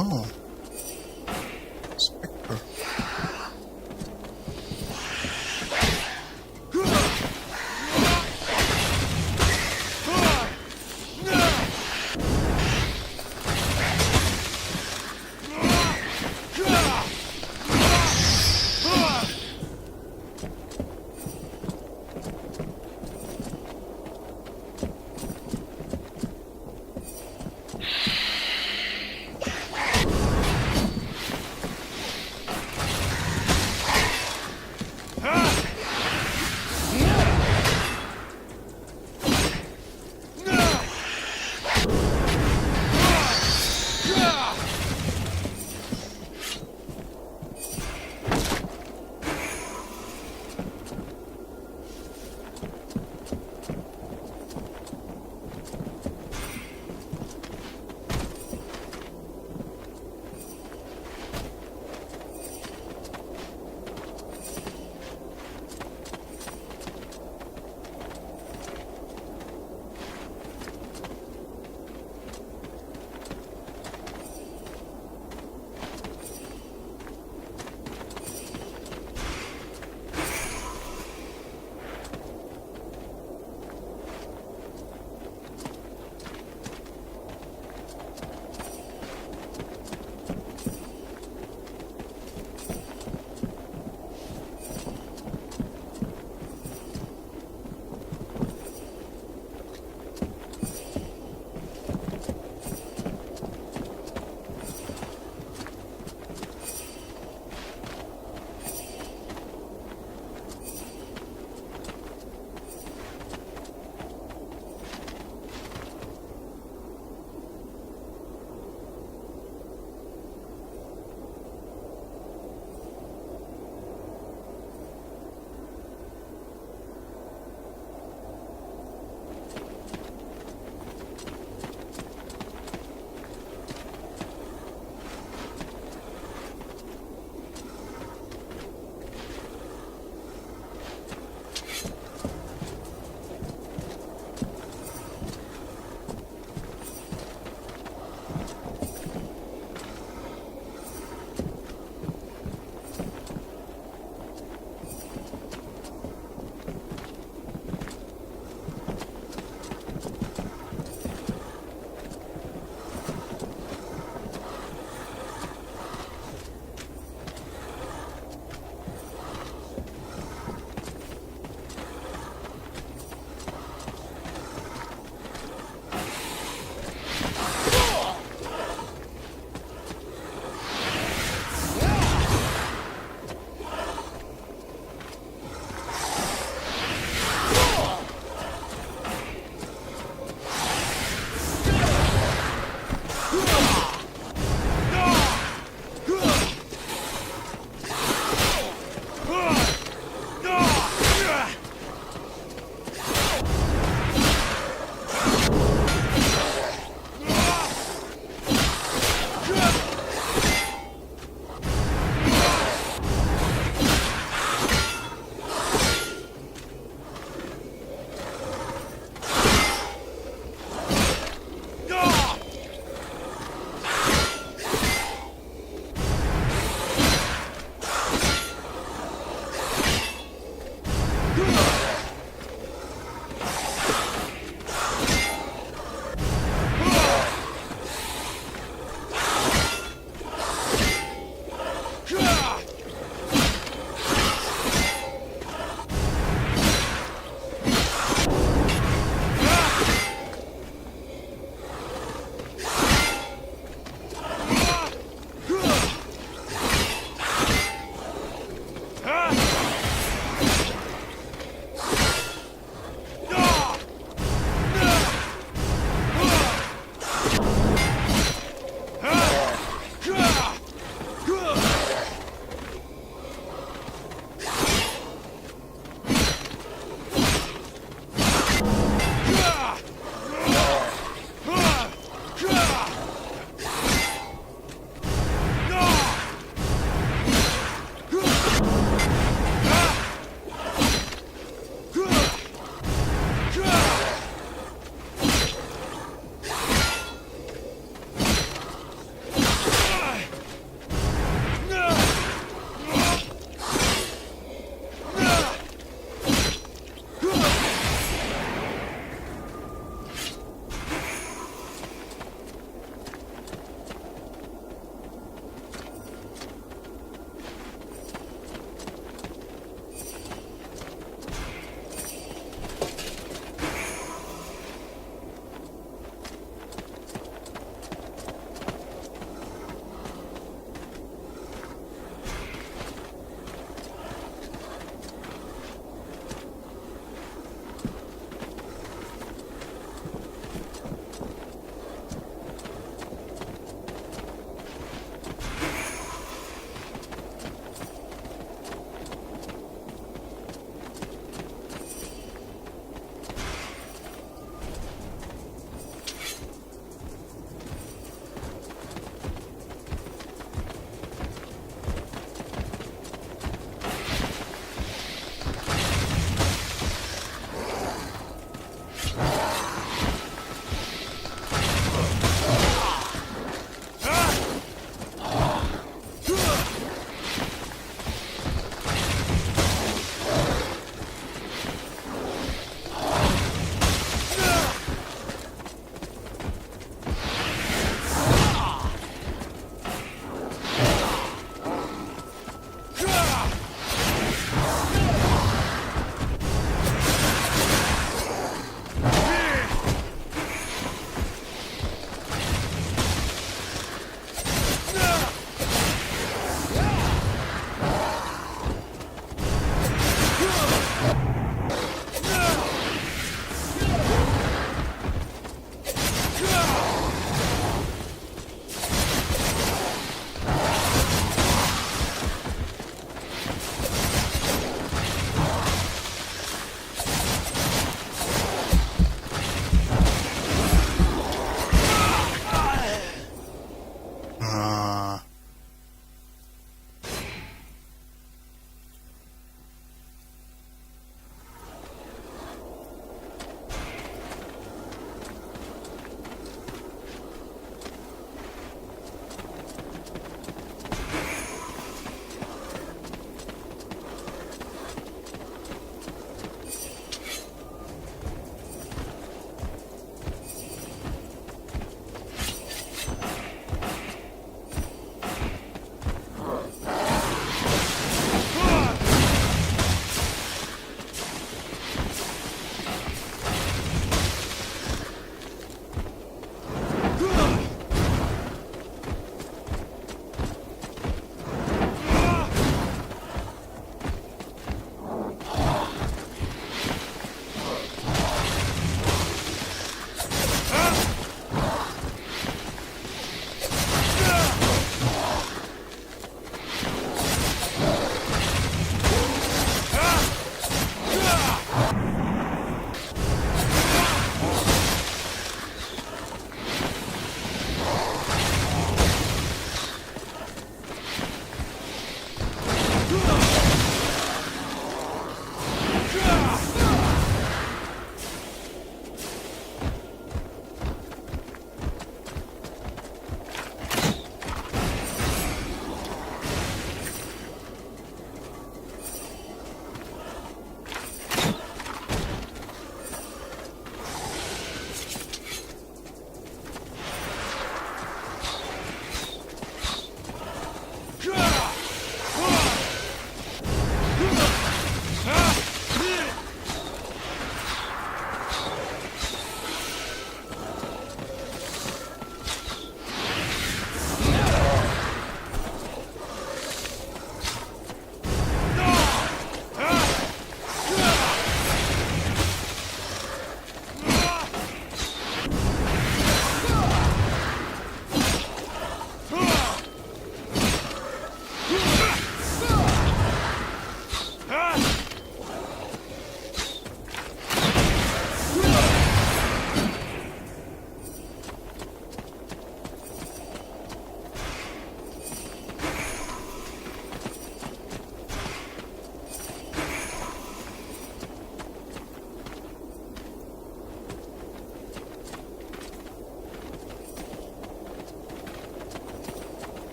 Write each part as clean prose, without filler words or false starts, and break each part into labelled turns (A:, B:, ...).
A: Oh. Spectre.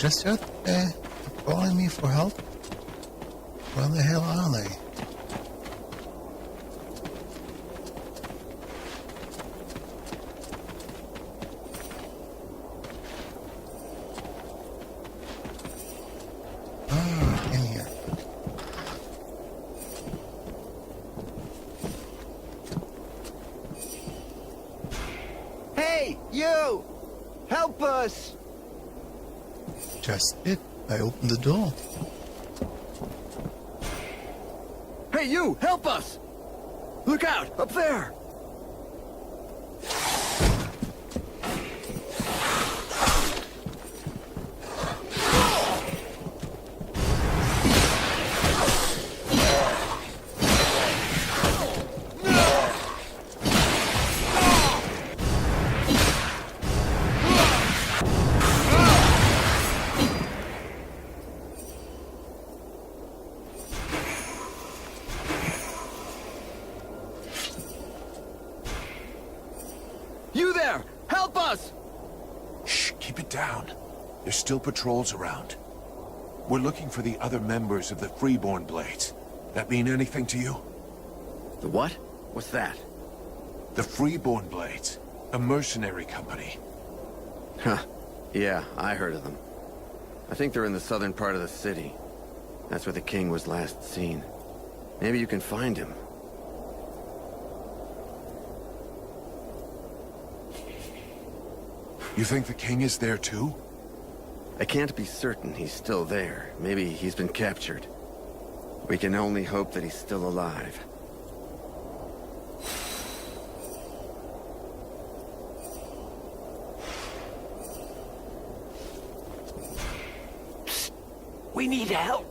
A: just heard calling me for help. Where the hell are they? Ah, in here.
B: Hey, you! Help us!
A: Just did. I opened the door.
B: Hey, you! Help us! Look out! Up there! You there! Help us!
C: Shh, keep it down. There's still patrols around. We're looking for the other members of the Freeborn Blades. That mean anything to you?
B: The what? What's that?
C: The Freeborn Blades. A mercenary company.
B: Huh. Yeah, I heard of them. I think they're in the southern part of the city. That's where the king was last seen. Maybe you can find him.
C: You think the king is there too?
B: I can't be certain he's still there. Maybe he's been captured. We can only hope that he's still alive.
D: Psst. We need help.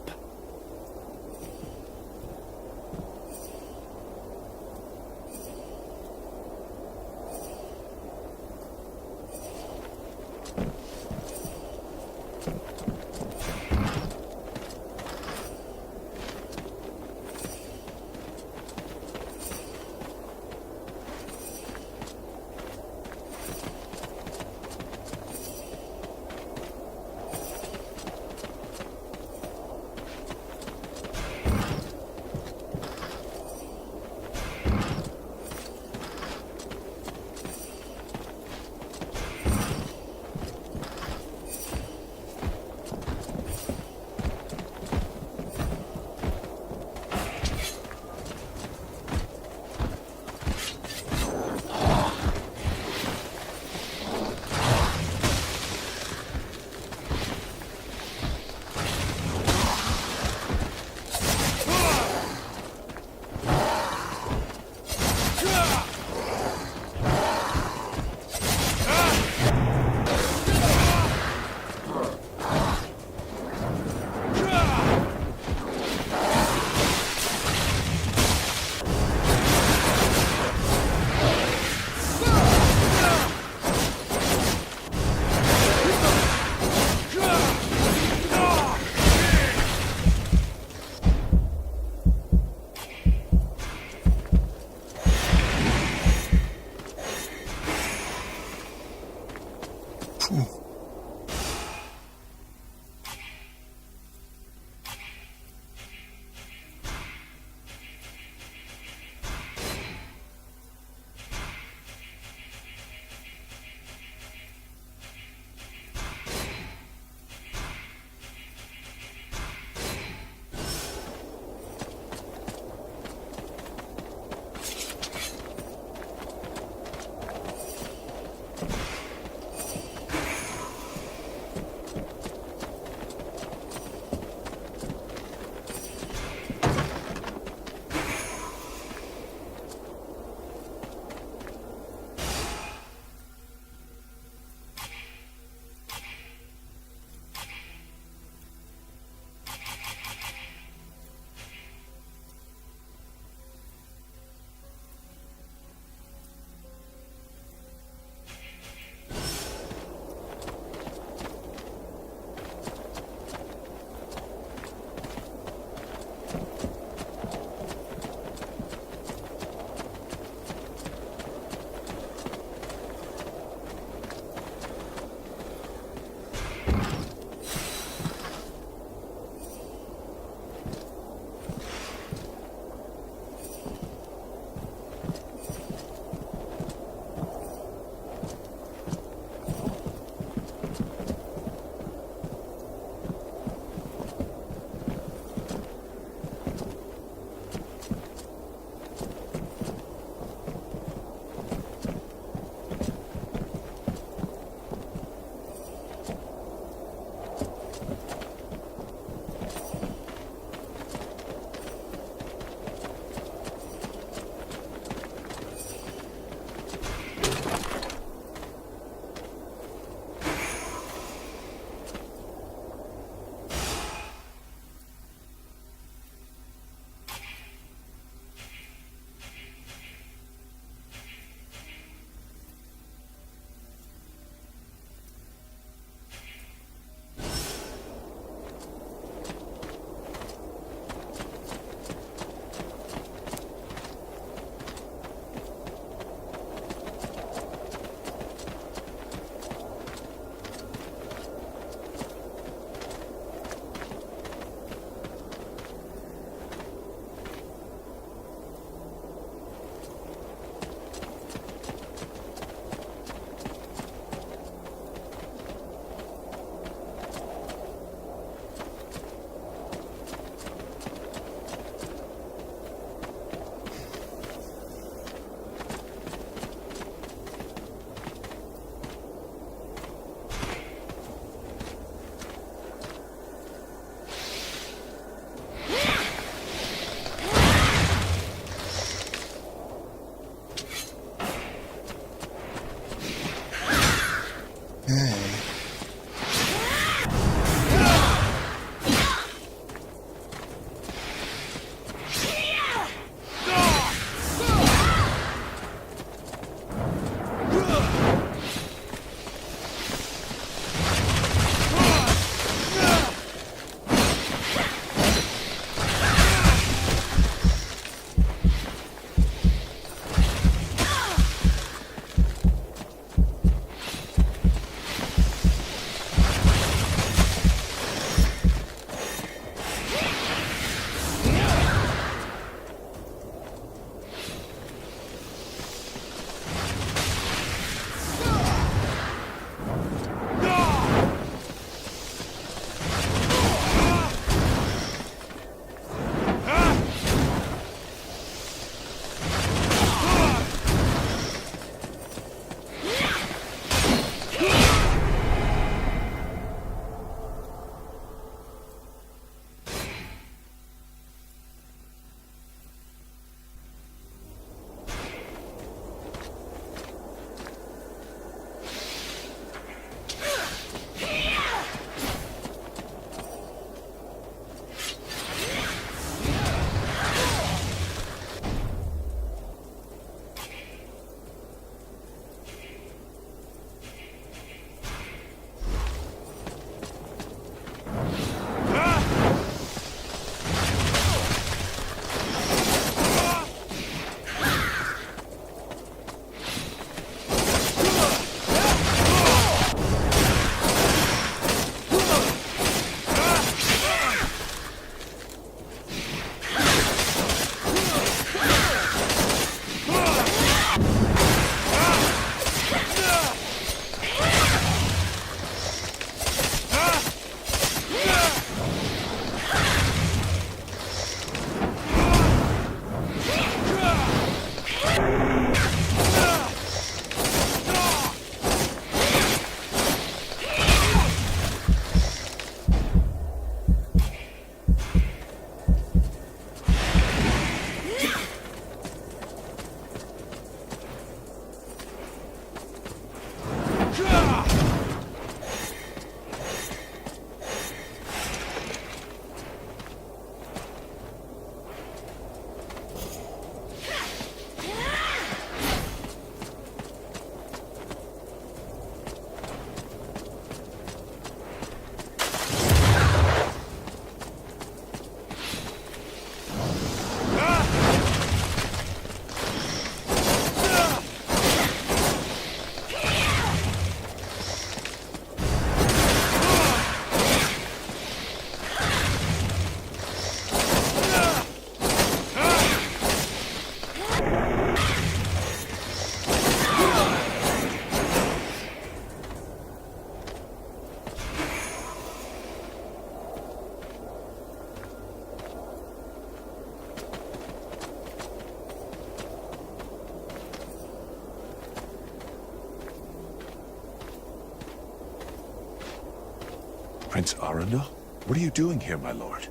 C: Prince Arundel? What are you doing here, my lord?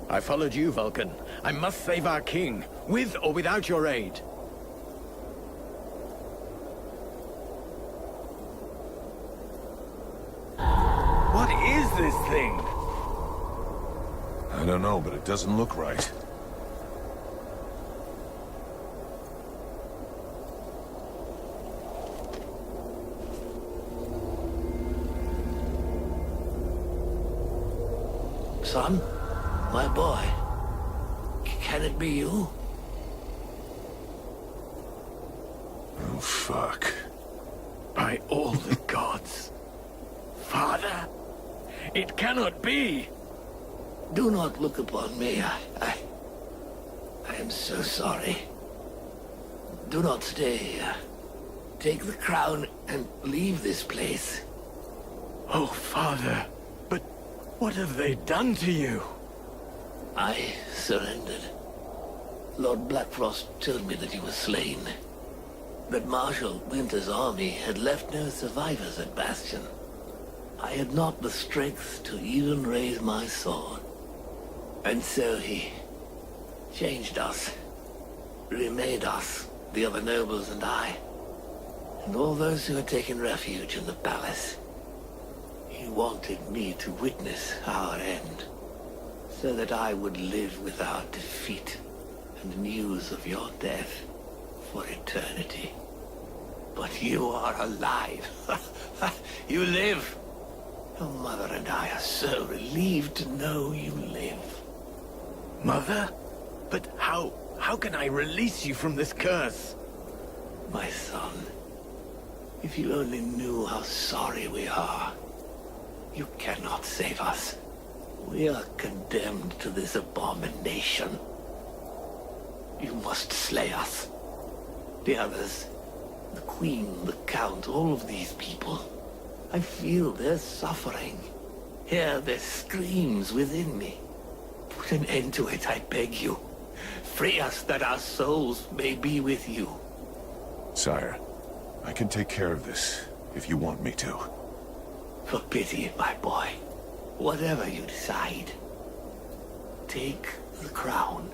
D: I followed you, Vulcan. I must save our king, with or without your aid. What is this thing?
C: I don't know, but it doesn't look right.
E: Son, my boy, can it be you?
C: Oh, fuck.
D: By all the gods. Father, it cannot be.
E: Do not look upon me. I am so sorry. Do not stay here. Take the crown and leave this place.
D: Oh, Father, but what have they done to you?
E: I surrendered. Lord Blackfrost told me that you were slain. That Marshal Winter's army had left no survivors at Bastion. I had not the strength to even raise my sword. And so he changed us, remade us, the other nobles and I, and all those who had taken refuge in the palace. He wanted me to witness our end, so that I would live without defeat and news of your death for eternity. But you are alive. You live. Your mother and I are so relieved to know you live.
D: Mother? But how can I release you from this curse?
E: My son, if you only knew how sorry we are. You cannot save us. We are condemned to this abomination. You must slay us. The others, the Queen, the Count, all of these people. I feel their suffering. Hear their screams within me. Put an end to it, I beg you. Free us that our souls may be with you.
C: Sire, I can take care of this, if you want me to.
E: For pity, my boy. Whatever you decide, take the crown.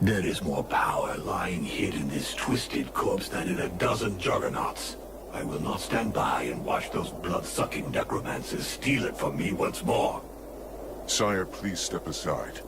F: There is more power lying hid in this twisted corpse than in a dozen juggernauts. I will not stand by and watch those blood-sucking necromancers steal it from me once more.
C: Sire, please step aside.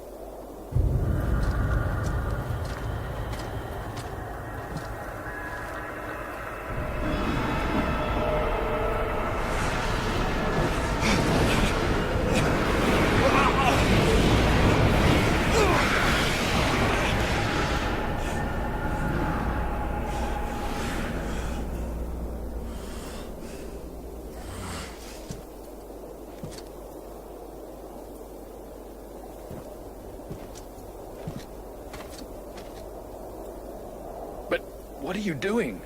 D: What are you doing?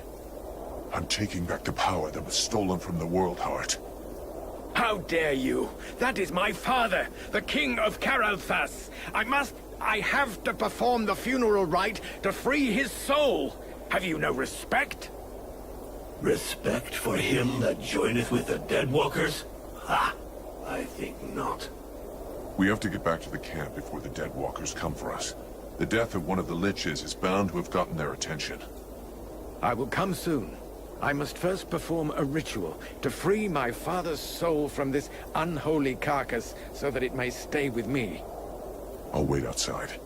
C: I'm taking back the power that was stolen from the World Heart.
D: How dare you? That is my father, the King of Caralthas. I have to perform the funeral rite to free his soul. Have you no respect?
F: Respect for him that joineth with the Deadwalkers? Ha! I think not.
C: We have to get back to the camp before the Deadwalkers come for us. The death of one of the Liches is bound to have gotten their attention.
D: I will come soon. I must first perform a ritual to free my father's soul from this unholy carcass so that it may stay with me.
C: I'll wait outside.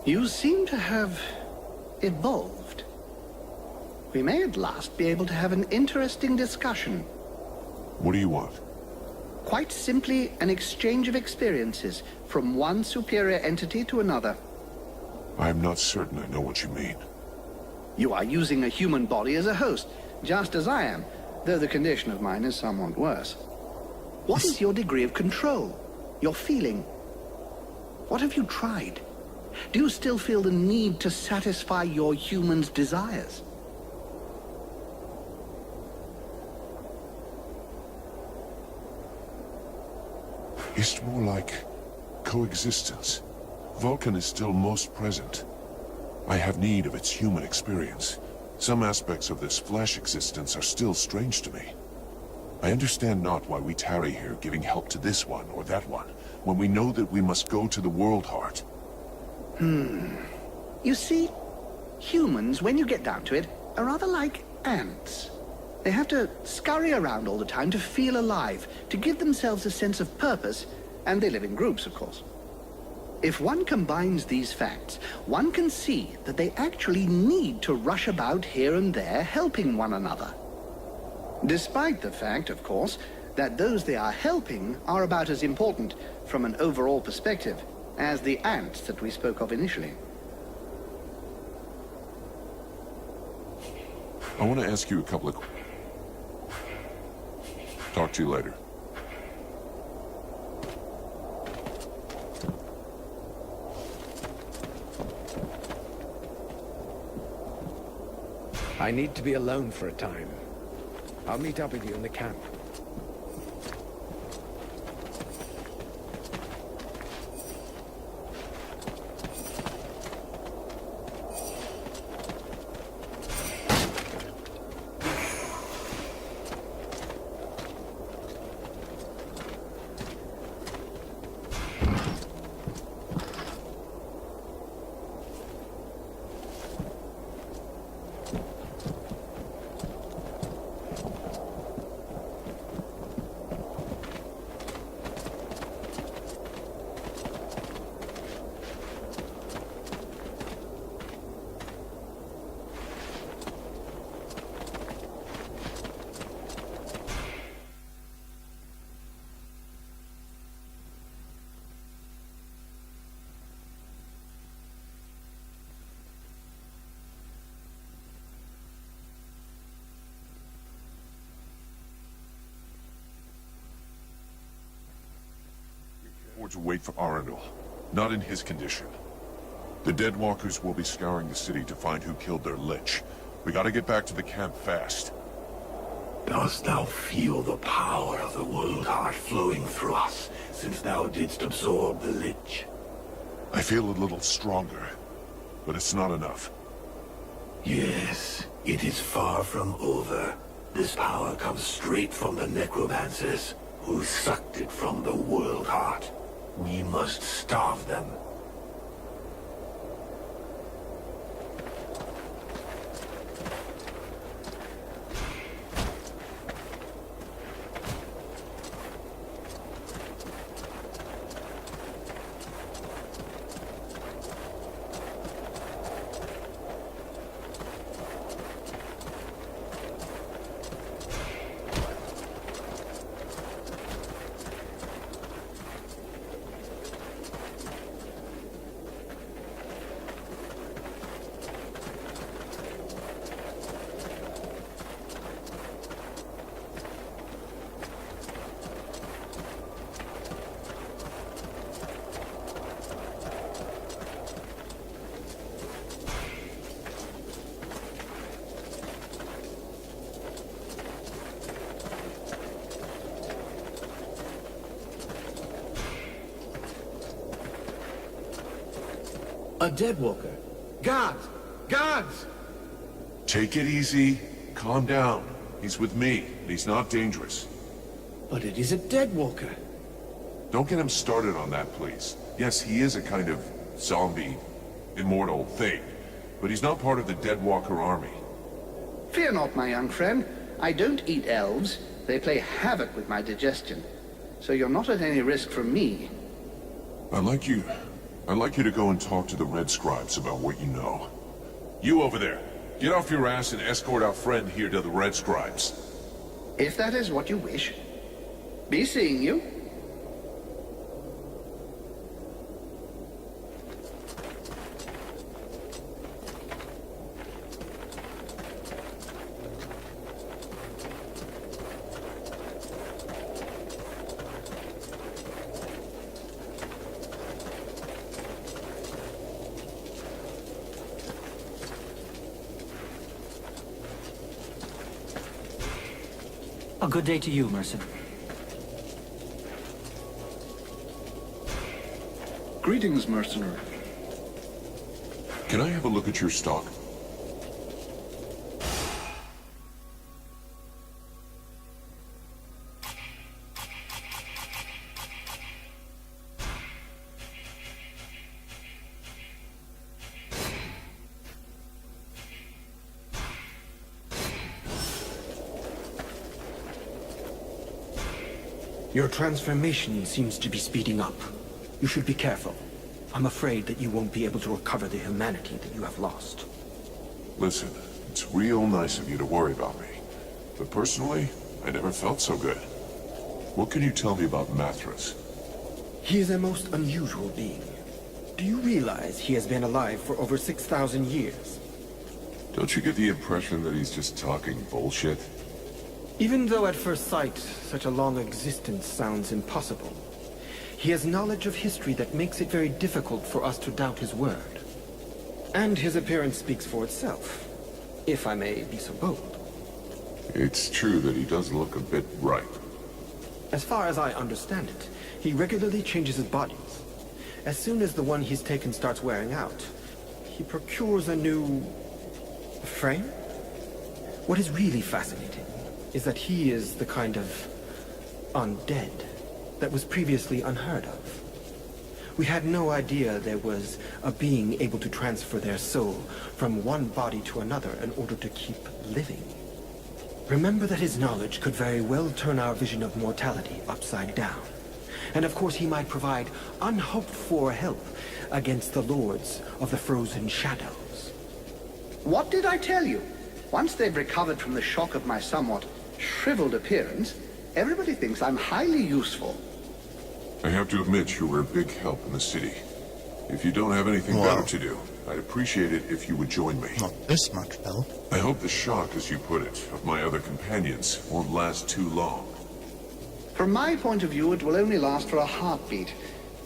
G: You seem to have evolved. We may at last be able to have an interesting discussion.
C: What do you want?
G: Quite simply an exchange of experiences from one superior entity to another.
C: I'm not certain I know what you mean.
G: You are using a human body as a host, just as I am, though the condition of mine is somewhat worse. What is your degree of control? Your feeling? What have you tried? Do you still feel the need to satisfy your human's desires?
C: It's more like coexistence. Vulcan is still most present. I have need of its human experience. Some aspects of this flesh existence are still strange to me. I understand not why we tarry here giving help to this one or that one, when we know that we must go to the World Heart.
G: You see, humans, when you get down to it, are rather like ants. They have to scurry around all the time to feel alive, to give themselves a sense of purpose, and they live in groups, of course. If one combines these facts, one can see that they actually need to rush about here and there, helping one another. Despite the fact, of course, that those they are helping are about as important, from an overall perspective, as the ants that we spoke of initially.
C: I want to ask you a couple of... Talk to you later.
D: I need to be alone for a time. I'll meet up with you in the camp.
C: Or to wait for Arundel. Not in his condition. The Deadwalkers will be scouring the city to find who killed their Lich. We gotta get back to the camp fast.
F: Dost thou feel the power of the World Heart flowing through us, since thou didst absorb the Lich?
C: I feel a little stronger, but it's not enough.
F: Yes, it is far from over. This power comes straight from the necromancers, who sucked it from the World Heart. We must starve them.
H: A Deadwalker. Guards! Guards!
C: Take it easy. Calm down. He's with me, and he's not dangerous.
H: But it is a Deadwalker.
C: Don't get him started on that, please. Yes, he is a kind of zombie, immortal thing, but he's not part of the Deadwalker army.
G: Fear not, my young friend. I don't eat elves. They play havoc with my digestion. So you're not at any risk from me.
C: I'd like you I'd like you to go and talk to the Red Scribes about what you know. You over there, get off your ass and escort our friend here to the Red Scribes.
G: If that is what you wish. Be seeing you.
I: A good day to you, mercenary.
G: Greetings, mercenary.
C: Can I have a look at your stock?
H: Your transformation seems to be speeding up. You should be careful. I'm afraid that you won't be able to recover the humanity that you have lost.
C: Listen, it's real nice of you to worry about me. But personally, I never felt so good. What can you tell me about Mathras?
H: He is a most unusual being. Do you realize he has been alive for over 6,000 years?
C: Don't you get the impression that he's just talking bullshit?
H: Even though at first sight, such a long existence sounds impossible, he has knowledge of history that makes it very difficult for us to doubt his word. And his appearance speaks for itself, if I may be so bold.
C: It's true that he does look a bit ripe.
H: As far as I understand it, he regularly changes his bodies. As soon as the one he's taken starts wearing out, he procures a new frame? What is really fascinating is that he is the kind of undead that was previously unheard of. We had no idea there was a being able to transfer their soul from one body to another in order to keep living. Remember that his knowledge could very well turn our vision of mortality upside down. And of course he might provide unhoped-for help against the lords of the frozen shadows.
G: What did I tell you? Once they've recovered from the shock of my somewhat shriveled appearance, everybody thinks I'm highly useful.
C: I have to admit you were a big help in the city. If you don't have anything
A: Wow.
C: better to do, I'd appreciate it if you would join me.
A: Not this much, Bill.
C: I hope the shock, as you put it, of my other companions won't last too long.
G: From my point of view, it will only last for a heartbeat.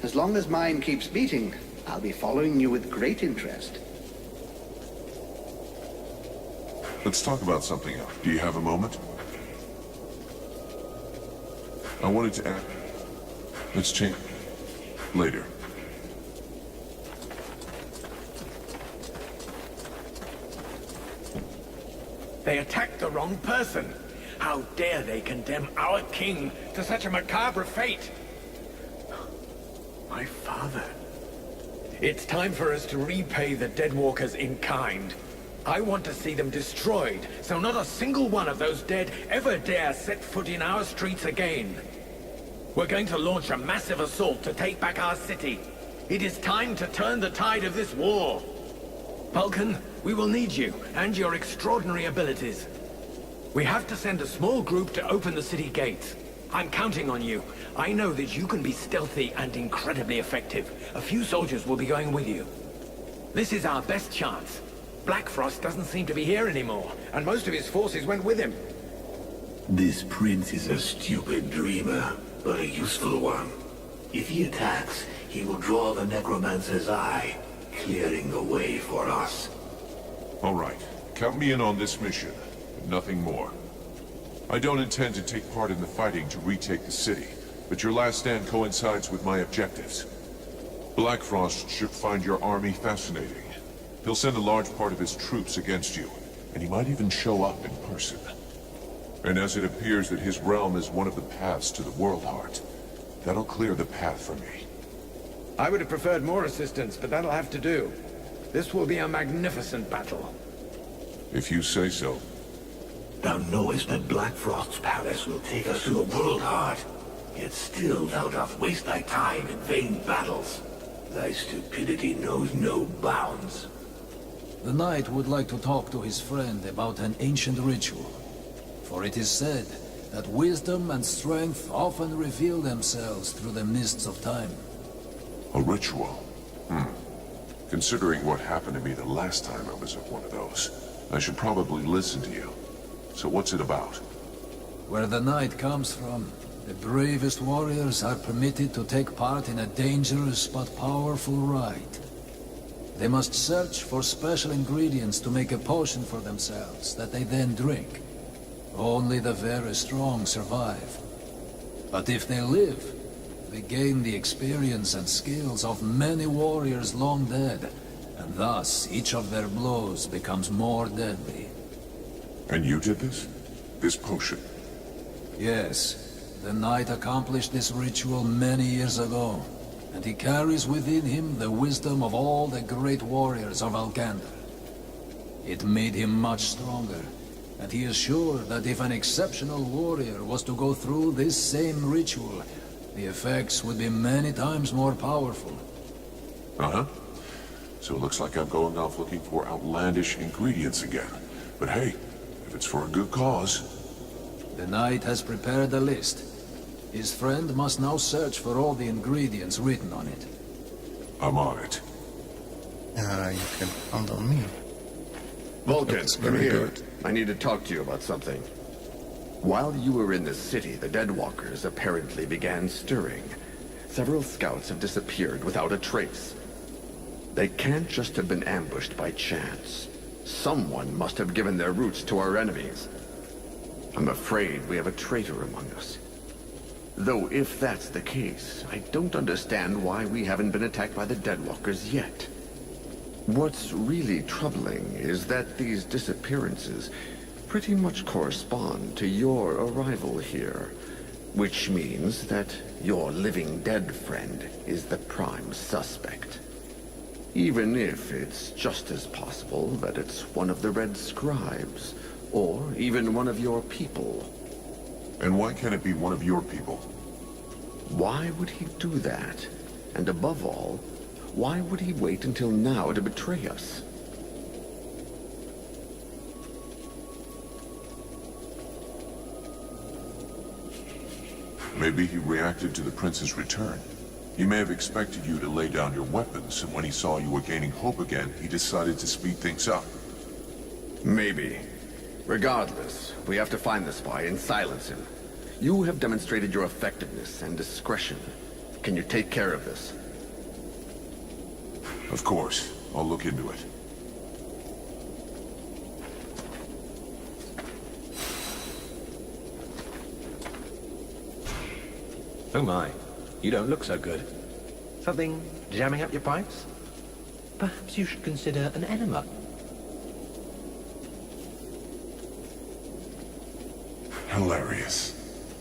G: As long as mine keeps beating, I'll be following you with great interest.
C: Let's talk about something else. Do you have a moment? I wanted to ask... Let's change... later.
D: They attacked the wrong person. How dare they condemn our king to such a macabre fate? My father. It's time for us to repay the Deadwalkers in kind. I want to see them destroyed, so not a single one of those dead ever dare set foot in our streets again. We're going to launch a massive assault to take back our city. It is time to turn the tide of this war. Vulcan, we will need you and your extraordinary abilities. We have to send a small group to open the city gates. I'm counting on you. I know that you can be stealthy and incredibly effective. A few soldiers will be going with you. This is our best chance. Blackfrost doesn't seem to be here anymore, and most of his forces went with him.
F: This prince is a stupid dreamer, but a useful one. If he attacks, he will draw the necromancer's eye, clearing the way for us.
C: All right. Count me in on this mission, but nothing more. I don't intend to take part in the fighting to retake the city, but your last stand coincides with my objectives. Blackfrost should find your army fascinating. He'll send a large part of his troops against you, and he might even show up in person. And as it appears that his realm is one of the paths to the World Heart, that'll clear the path for me.
D: I would have preferred more assistance, but that'll have to do. This will be a magnificent battle.
C: If you say so.
F: Thou knowest that Blackfrost's palace will take us to the World Heart, yet still thou dost waste thy time in vain battles. Thy stupidity knows no bounds.
J: The knight would like to talk to his friend about an ancient ritual. For it is said that wisdom and strength often reveal themselves through the mists of time.
C: A ritual? Considering what happened to me the last time I was at one of those, I should probably listen to you. So what's it about?
J: Where the knight comes from, the bravest warriors are permitted to take part in a dangerous but powerful rite. They must search for special ingredients to make a potion for themselves that they then drink. Only the very strong survive. But if they live, they gain the experience and skills of many warriors long dead, and thus each of their blows becomes more deadly.
C: And you did this? This potion?
J: Yes, the knight accomplished this ritual many years ago, and he carries within him the wisdom of all the great warriors of Algander. It made him much stronger, and he is sure that if an exceptional warrior was to go through this same ritual, the effects would be many times more powerful.
C: Uh-huh. So it looks like I'm going off looking for outlandish ingredients again. But hey, if it's for a good cause...
J: The knight has prepared a list. His friend must now search for all the ingredients written on it.
C: I'm on it.
A: You can count on me.
B: Vulcan,
A: That's
B: come
A: very
B: here.
A: good.
B: I need to talk to you about something. While you were in the city, the Deadwalkers apparently began stirring. Several scouts have disappeared without a trace. They can't just have been ambushed by chance. Someone must have given their roots to our enemies. I'm afraid we have a traitor among us. Though if that's the case, I don't understand why we haven't been attacked by the Deadwalkers yet. What's really troubling is that these disappearances pretty much correspond to your arrival here, which means that your living dead friend is the prime suspect. Even if it's just as possible that it's one of the Red Scribes, or even one of your people.
C: And why can't it be one of your people?
B: Why would he do that? And above all, why would he wait until now to betray us?
C: Maybe he reacted to the prince's return. He may have expected you to lay down your weapons, and when he saw you were gaining hope again, he decided to speed things up.
B: Maybe. Regardless, we have to find the spy and silence him. You have demonstrated your effectiveness and discretion. Can you take care of this?
C: Of course. I'll look into it.
K: Oh my, you don't look so good. Something jamming up your pipes? Perhaps you should consider an enema.
C: Hilarious.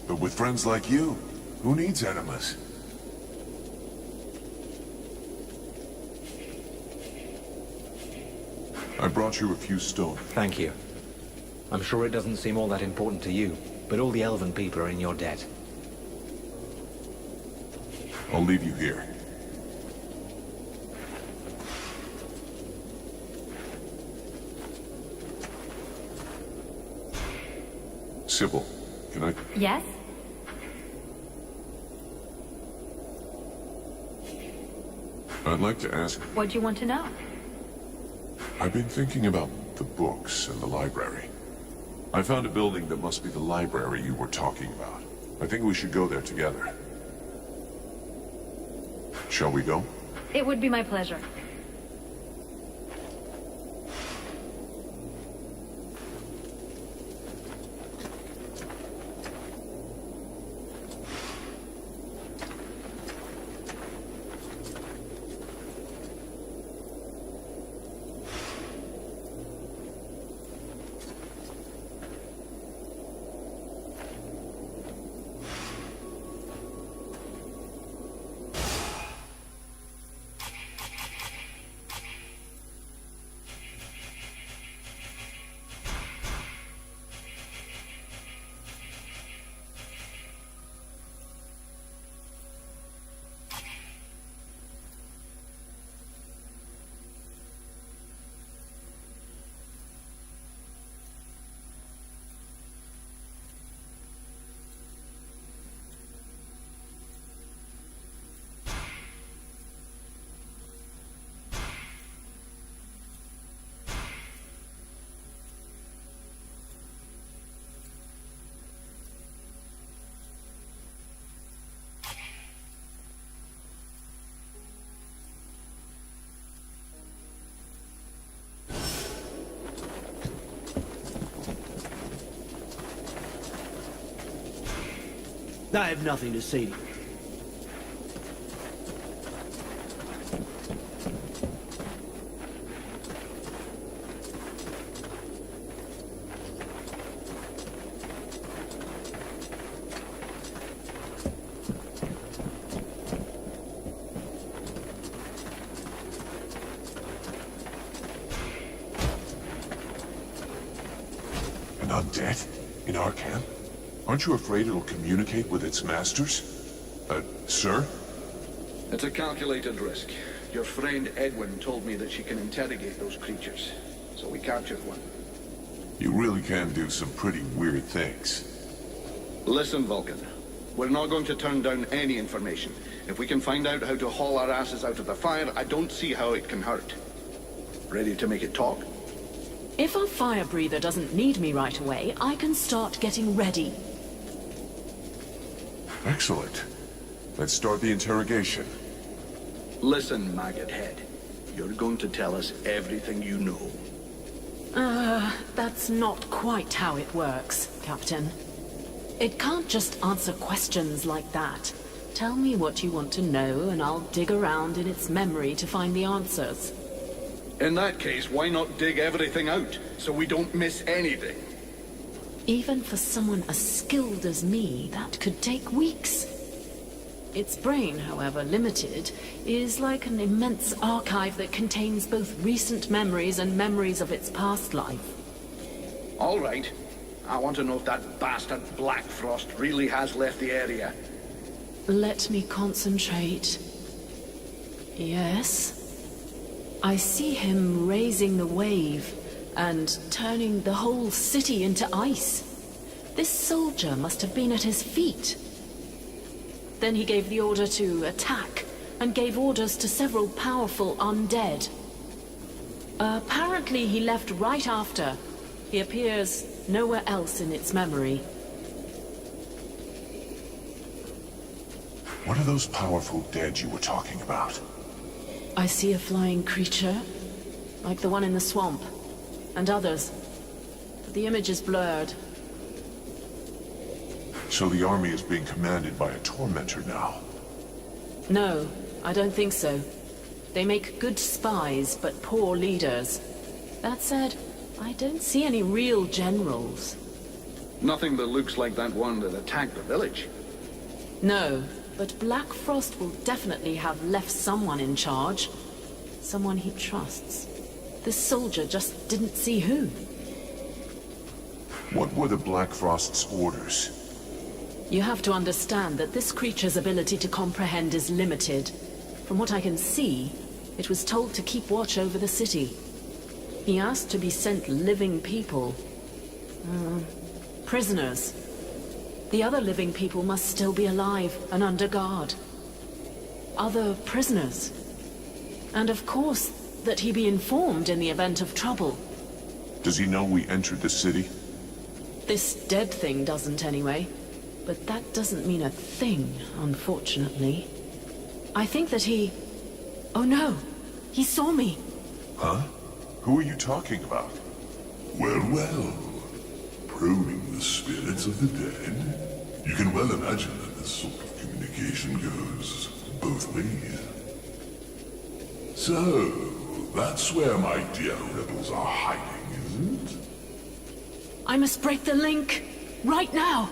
C: But with friends like you, who needs enemas? I brought you a few stone.
K: Thank you. I'm sure it doesn't seem all that important to you, but all the Elven people are in your debt.
C: I'll leave you here. Sybil, can I...
L: Yes?
C: I'd like to ask...
L: What do you want to know?
C: I've been thinking about the books and the library. I found a building that must be the library you were talking about. I think we should go there together. Shall we go?
L: It would be my pleasure.
M: I have nothing to say to you.
C: An undead? In our camp? Aren't you afraid it'll communicate with its masters? Sir?
N: It's a calculated risk. Your friend Edwin told me that she can interrogate those creatures, so we captured one.
C: You really can do some pretty weird things.
N: Listen, Vulcan. We're not going to turn down any information. If we can find out how to haul our asses out of the fire, I don't see how it can hurt. Ready to make it talk?
O: If our fire breather doesn't need me right away, I can start getting ready.
C: Excellent. Let's start the interrogation.
N: Listen, Maggot Head. You're going to tell us everything you know.
O: That's not quite how it works, Captain. It can't just answer questions like that. Tell me what you want to know, and I'll dig around in its memory to find the answers.
N: In that case, why not dig everything out, so we don't miss anything?
O: Even for someone as skilled as me, that could take weeks. Its brain, however limited, is like an immense archive that contains both recent memories and memories of its past life.
N: All right. I want to know if that bastard Black Frost really has left the area.
O: Let me concentrate. Yes. I see him raising the wave and turning the whole city into ice. This soldier must have been at his feet. Then he gave the order to attack and gave orders to several powerful undead. Apparently he left right after. He appears nowhere else in its memory.
C: What are those powerful dead you were talking about?
O: I see a flying creature, like the one in the swamp, and others. But the image is blurred.
C: So the army is being commanded by a tormentor now?
O: No, I don't think so. They make good spies, but poor leaders. That said, I don't see any real generals.
N: Nothing that looks like that one that attacked the village.
O: No, but Black Frost will definitely have left someone in charge. Someone he trusts. This soldier just didn't see who.
C: What were the Black Frost's orders?
O: You have to understand that this creature's ability to comprehend is limited. From what I can see, it was told to keep watch over the city. He asked to be sent living people. Prisoners. The other living people must still be alive and under guard. Other prisoners. And of course, that he be informed in the event of trouble.
C: Does he know we entered the city?
O: This dead thing doesn't anyway. But that doesn't mean a thing, unfortunately. I think that he... Oh no! He saw me!
C: Huh? Who are you talking about?
P: Well, well. Probing the spirits of the dead. You can well imagine that this sort of communication goes both ways. So, that's where my dear rebels are hiding, isn't it?
O: I must break the link! Right now!